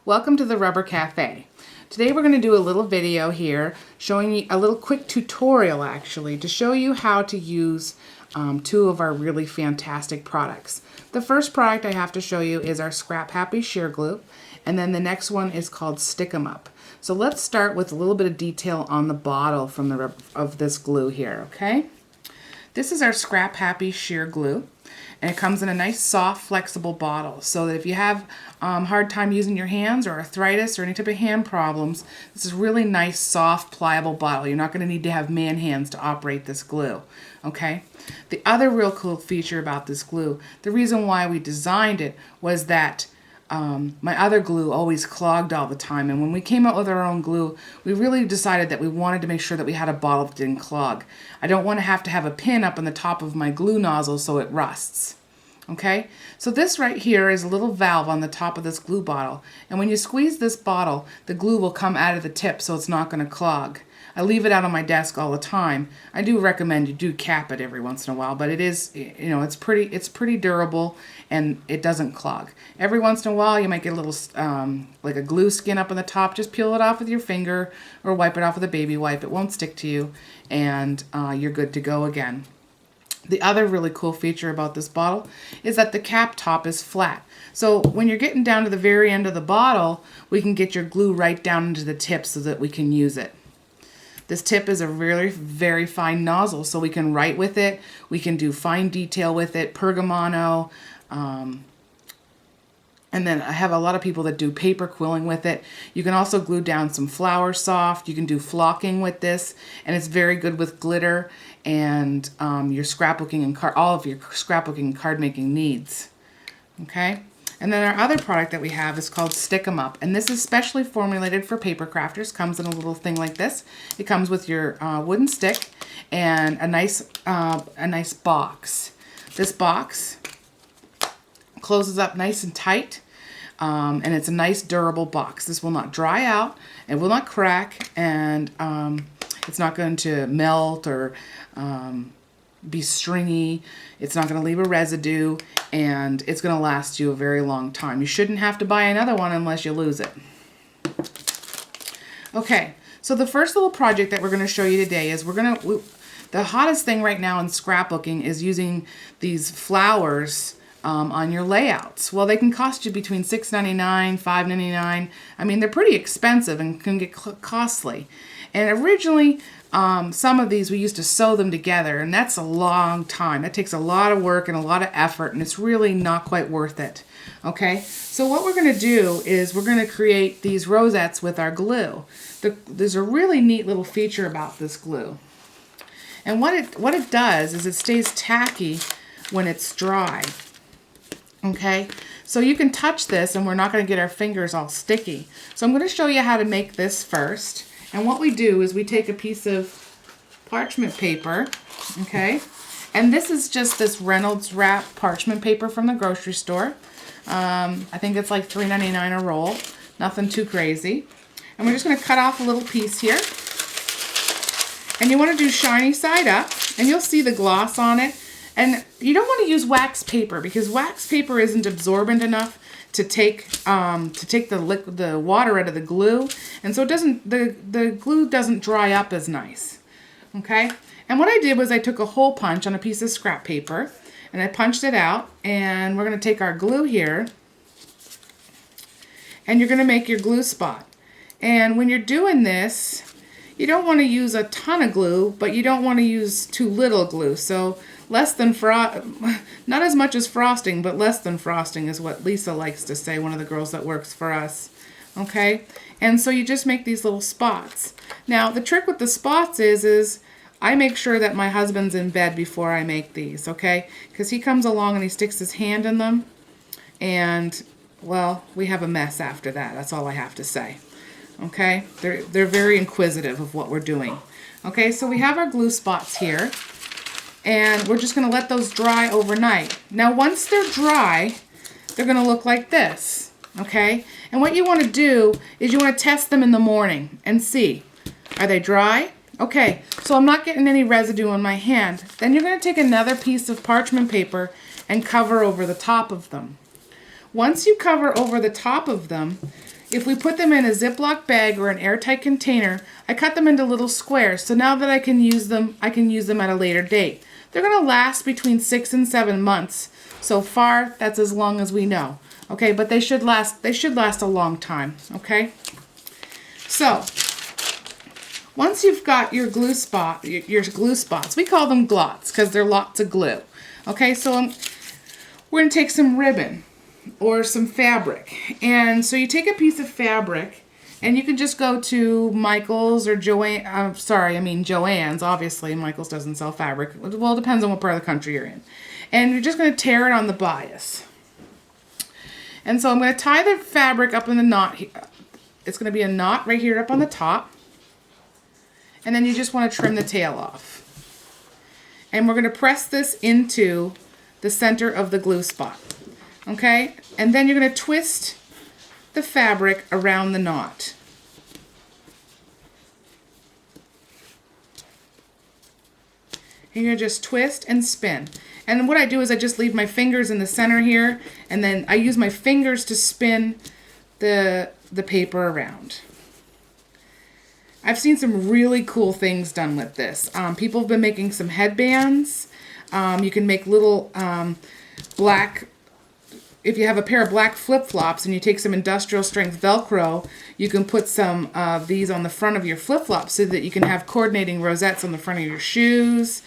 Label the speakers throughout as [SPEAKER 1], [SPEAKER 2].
[SPEAKER 1] Welcome to the Rubber Cafe. Today we're going to do a little video here showing you a little quick tutorial actually to show you how to use two of our really fantastic products. The first product I have to show you is our Scrap Happy Sheer Glue, and then the next one is called Stick 'em Up. So let's start with a little bit of detail on the bottle from of this glue here, okay? This is our Scrap Happy Sheer Glue, and it comes in a nice soft flexible bottle so that if you have hard time using your hands or arthritis or any type of hand problems, this is really nice soft pliable bottle. You're not going to need to have man hands to operate this glue, okay? The other real cool feature about this glue, the reason why we designed it was that my other glue always clogged all the time, and when we came out with our own glue, we really decided that we wanted to make sure that we had a bottle that didn't clog. I don't want to have a pin up on the top of my glue nozzle so it rusts. Okay, so this right here is a little valve on the top of this glue bottle, and when you squeeze this bottle, the glue will come out of the tip so it's not going to clog. I leave it out on my desk all the time. I do recommend you do cap it every once in a while, but it is, you know, it's pretty durable and it doesn't clog. Every once in a while you might get a little like a glue skin up on the top. Just peel it off with your finger or wipe it off with a baby wipe. It won't stick to you, and you're good to go again. The other really cool feature about this bottle is that the cap top is flat. So when you're getting down to the very end of the bottle, we can get your glue right down into the tip so that we can use it. This tip is a really very fine nozzle, so we can write with it, we can do fine detail with it, pergamano, and then I have a lot of people that do paper quilling with it. You can also glue down some flour soft. You can do flocking with this, and it's very good with glitter and your scrapbooking and all of your scrapbooking and card making needs. Okay, and then our other product that we have is called Stick 'em Up, and this is specially formulated for paper crafters. Comes in a little thing like this. It comes with your wooden stick and a nice box. This box closes up nice and tight, and it's a nice durable box. This will not dry out, it will not crack, and it's not going to melt or be stringy. It's not going to leave a residue, and it's going to last you a very long time. You shouldn't have to buy another one unless you lose it. Okay, so the first little project that we're going to show you today is the hottest thing right now in scrapbooking is using these flowers on your layouts. Well, they can cost you between $6.99, $5.99. I mean, they're pretty expensive and can get costly. And originally, some of these we used to sew them together, and that's a long time. That takes a lot of work and a lot of effort, and it's really not quite worth it. Okay, so what we're going to do is we're going to create these rosettes with our glue. There's a really neat little feature about this glue. And what it does is it stays tacky when it's dry. Okay, so you can touch this and we're not going to get our fingers all sticky. So I'm going to show you how to make this first. And what we do is we take a piece of parchment paper, okay, and this is just this Reynolds Wrap parchment paper from the grocery store. I think it's like $3.99 a roll, nothing too crazy. And we're just going to cut off a little piece here. And you want to do shiny side up, and you'll see the gloss on it. And you don't want to use wax paper because wax paper isn't absorbent enough to take the water out of the glue, and so it doesn't the glue doesn't dry up as nice. Okay, and what I did was I took a hole punch on a piece of scrap paper and I punched it out, and we're going to take our glue here, and you're going to make your glue spot. And when you're doing this, you don't want to use a ton of glue, but you don't want to use too little glue. So less than not as much as frosting, but less than frosting is what Lisa likes to say, one of the girls that works for us. Okay, and so you just make these little spots. Now the trick with the spots is I make sure that my husband's in bed before I make these, okay? Because he comes along and he sticks his hand in them, and well, we have a mess after that. That's all I have to say. Okay, they're very inquisitive of what we're doing. Okay, so we have our glue spots here, and we're just going to let those dry overnight. Now once they're dry, they're going to look like this. Okay, and what you want to do is you want to test them in the morning and see, are they dry? Okay, so I'm not getting any residue on my hand. Then you're going to take another piece of parchment paper and cover over the top of them. Once you cover over the top of them, if we put them in a Ziploc bag or an airtight container, I cut them into little squares. So now that I can use them at a later date. They're going to last between 6 and 7 months. So far, that's as long as we know. Okay, but they should last a long time, okay? So, once you've got your glue spots, we call them glots because they're lots of glue. Okay, so we're going to take some ribbon or some fabric. And so you take a piece of fabric and you can just go to Michael's or Joann's. Obviously, Michael's doesn't sell fabric. Well, it depends on what part of the country you're in. And you're just going to tear it on the bias. And so I'm going to tie the fabric up in the knot here. It's going to be a knot right here up on the top. And then you just want to trim the tail off. And we're going to press this into the center of the glue spot. Okay? And then you're going to twist the fabric around the knot. And you're going to just twist and spin. And what I do is I just leave my fingers in the center here, and then I use my fingers to spin the paper around. I've seen some really cool things done with this. People have been making some headbands. You can make little black, if you have a pair of black flip-flops and you take some industrial strength Velcro, you can put some of these on the front of your flip-flops so that you can have coordinating rosettes on the front of your shoes.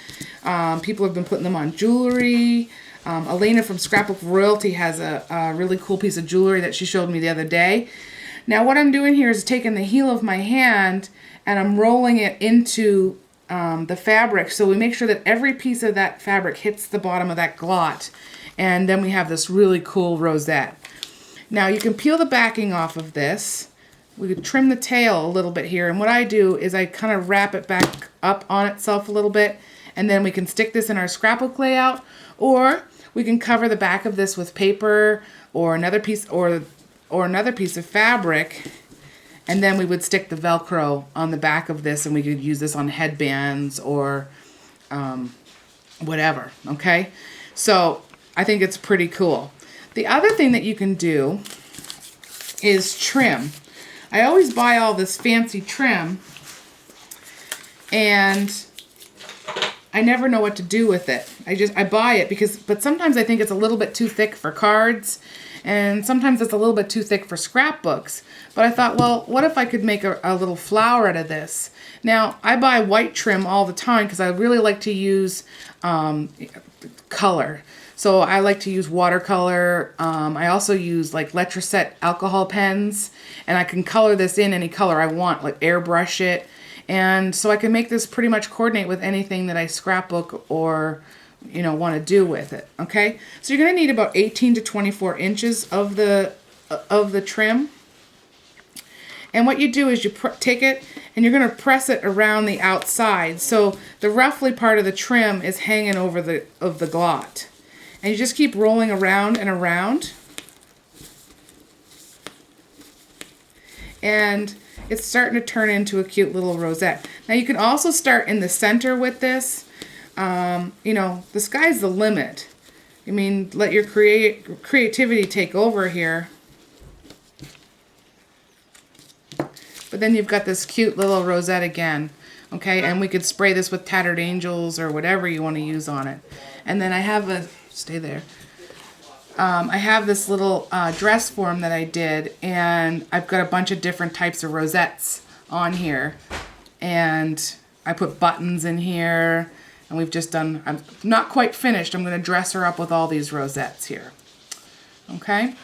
[SPEAKER 1] People have been putting them on jewelry. Elena from Scrapbook Royalty has a really cool piece of jewelry that she showed me the other day. Now what I'm doing here is taking the heel of my hand and I'm rolling it into the fabric, so we make sure that every piece of that fabric hits the bottom of that glot. And then we have this really cool rosette. Now you can peel the backing off of this. We could trim the tail a little bit here. And what I do is I kind of wrap it back up on itself a little bit. And then we can stick this in our scrapbook layout. Or we can cover the back of this with paper or another piece or another piece of fabric. And then we would stick the Velcro on the back of this, and we could use this on headbands or whatever. Okay? So I think it's pretty cool. The other thing that you can do is trim. I always buy all this fancy trim and I never know what to do with it. I buy it but sometimes I think it's a little bit too thick for cards and sometimes it's a little bit too thick for scrapbooks. But I thought, well, what if I could make a little flower out of this? Now, I buy white trim all the time because I really like to use color. So I like to use watercolor. I also use like rosette alcohol pens, and I can color this in any color I want, like airbrush it. And so I can make this pretty much coordinate with anything that I scrapbook or, want to do with it. Okay, so you're going to need about 18 to 24 inches of the trim. And what you do is you take it and you're going to press it around the outside, so the roughly part of the trim is hanging over the glot. And you just keep rolling around and around. And it's starting to turn into a cute little rosette. Now you can also start in the center with this. The sky's the limit. I mean, let your creativity take over here. But then you've got this cute little rosette again. Okay, and we could spray this with Tattered Angels or whatever you want to use on it. And then I have stay there. I have this little dress form that I did, and I've got a bunch of different types of rosettes on here. And I put buttons in here, and we've just done, I'm not quite finished. I'm going to dress her up with all these rosettes here. Okay?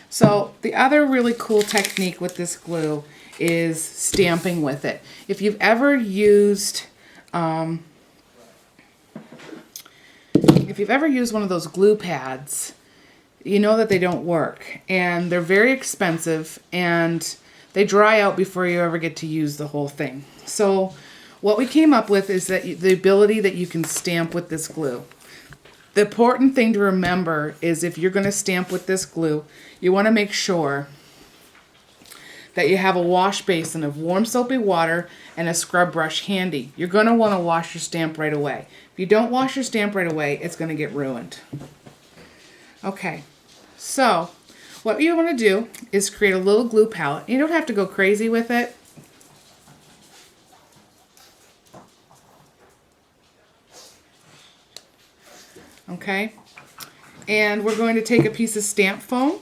[SPEAKER 1] So the other really cool technique with this glue is stamping with it. If you've ever used one of those glue pads, you know that they don't work, and they're very expensive, and they dry out before you ever get to use the whole thing. So what we came up with is that the ability that you can stamp with this glue. The important thing to remember is if you're going to stamp with this glue, you want to make sure that you have a wash basin of warm soapy water and a scrub brush handy. You're going to want to wash your stamp right away. If you don't wash your stamp right away, it's going to get ruined. Okay, so What you want to do is create a little glue palette. You don't have to go crazy with it. Okay, and we're going to take a piece of stamp foam.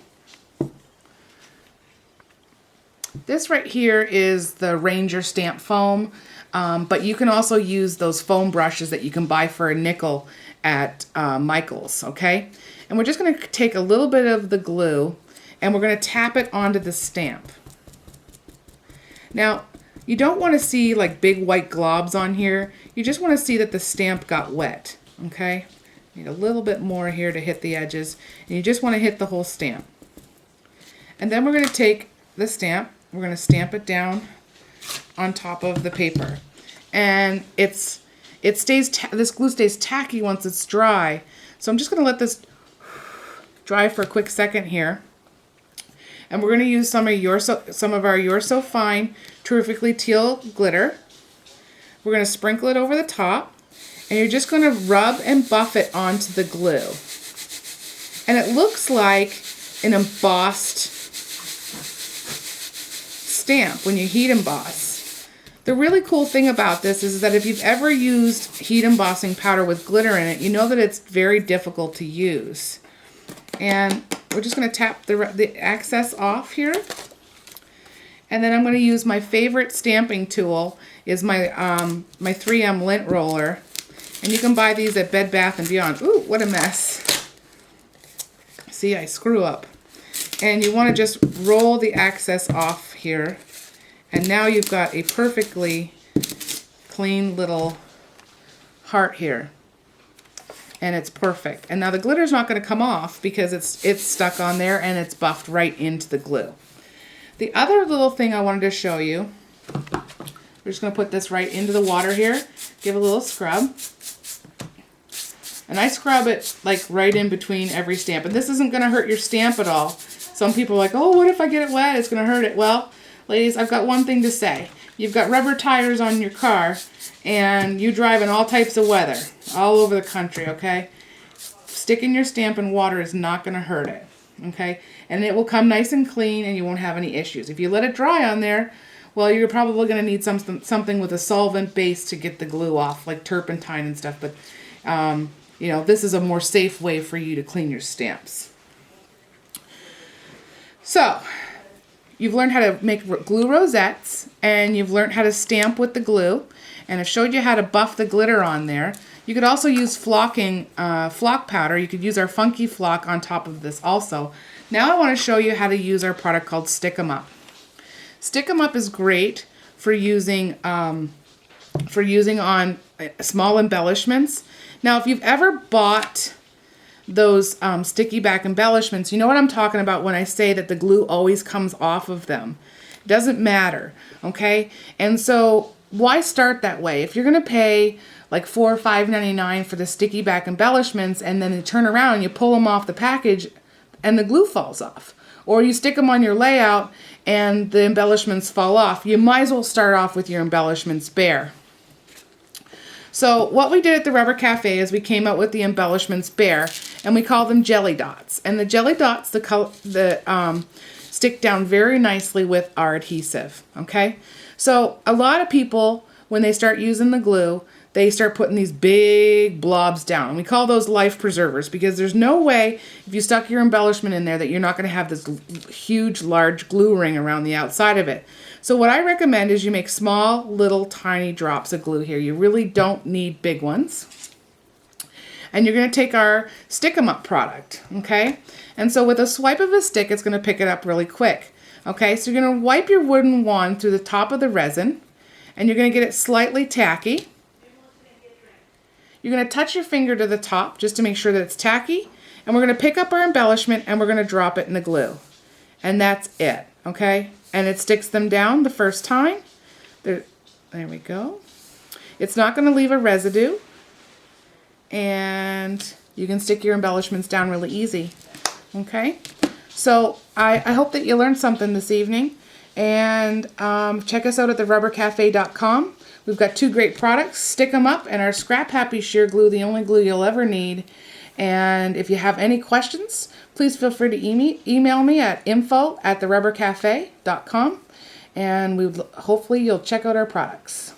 [SPEAKER 1] This right here is the Ranger stamp foam, but you can also use those foam brushes that you can buy for a nickel at Michael's, okay? And we're just going to take a little bit of the glue and we're going to tap it onto the stamp. Now, you don't want to see like big white globs on here. You just want to see that the stamp got wet, okay? Need a little bit more here to hit the edges, and you just want to hit the whole stamp. And then we're going to take the stamp, we're going to stamp it down on top of the paper. And this glue stays tacky once it's dry. So I'm just going to let this dry for a quick second here. And we're going to use some of our You're So Fine Terrifically Teal glitter. We're going to sprinkle it over the top. And you're just going to rub and buff it onto the glue. And it looks like an embossed stamp when you heat emboss. The really cool thing about this is that if you've ever used heat embossing powder with glitter in it, you know that it's very difficult to use. And we're just going to tap the excess off here. And then I'm going to use my favorite stamping tool, is my 3M lint roller. And you can buy these at Bed Bath & Beyond. Ooh, what a mess. See, I screw up. And you want to just roll the excess off here. And now you've got a perfectly clean little heart here. And it's perfect. And now the glitter's not going to come off because it's stuck on there and it's buffed right into the glue. The other little thing I wanted to show you, we're just going to put this right into the water here. Give a little scrub. And I scrub it like right in between every stamp. And this isn't going to hurt your stamp at all. Some people are like, oh, what if I get it wet? It's going to hurt it. Well, ladies, I've got one thing to say. You've got rubber tires on your car and you drive in all types of weather all over the country, okay? Sticking your stamp in water is not going to hurt it, okay? And it will come nice and clean and you won't have any issues. If you let it dry on there, well, you're probably going to need something with a solvent base to get the glue off, like turpentine and stuff. But, you know, this is a more safe way for you to clean your stamps. So, you've learned how to make glue rosettes, and you've learned how to stamp with the glue, and I've showed you how to buff the glitter on there. You could also use flock powder. You could use our funky flock on top of this also. Now I want to show you how to use our product called Stick 'em Up. Stick 'em Up is great for using on small embellishments. Now, if you've ever bought those sticky back embellishments, you know what I'm talking about when I say that the glue always comes off of them. It doesn't matter, okay? And so why start that way? If you're going to pay like $4 or $5.99 for the sticky back embellishments and then you turn around and you pull them off the package and the glue falls off, or you stick them on your layout and the embellishments fall off, you might as well start off with your embellishments bare. So what we did at the Rubber Cafe is we came out with the embellishments bare, and we call them jelly dots. And the jelly dots, stick down very nicely with our adhesive, okay? So a lot of people, when they start using the glue, they start putting these big blobs down. We call those life preservers because there's no way, if you stuck your embellishment in there, that you're not going to have this huge, large glue ring around the outside of it. So what I recommend is you make small, little, tiny drops of glue here. You really don't need big ones. And you're going to take our Stick 'em Up product, okay? And so with a swipe of a stick, it's going to pick it up really quick. Okay, so you're going to wipe your wooden wand through the top of the resin, and you're going to get it slightly tacky. You're going to touch your finger to the top just to make sure that it's tacky, and we're going to pick up our embellishment and we're going to drop it in the glue. And that's it, okay? And it sticks them down the first time. There we go. It's not going to leave a residue, and you can stick your embellishments down really easy, okay? So I hope that you learned something this evening, and check us out at therubbercafe.com. We've got two great products, Stick 'em Up and our Scrap Happy Sheer Glue, the only glue you'll ever need. And if you have any questions, please feel free to email me at info@therubbercafe.com, and hopefully you'll check out our products.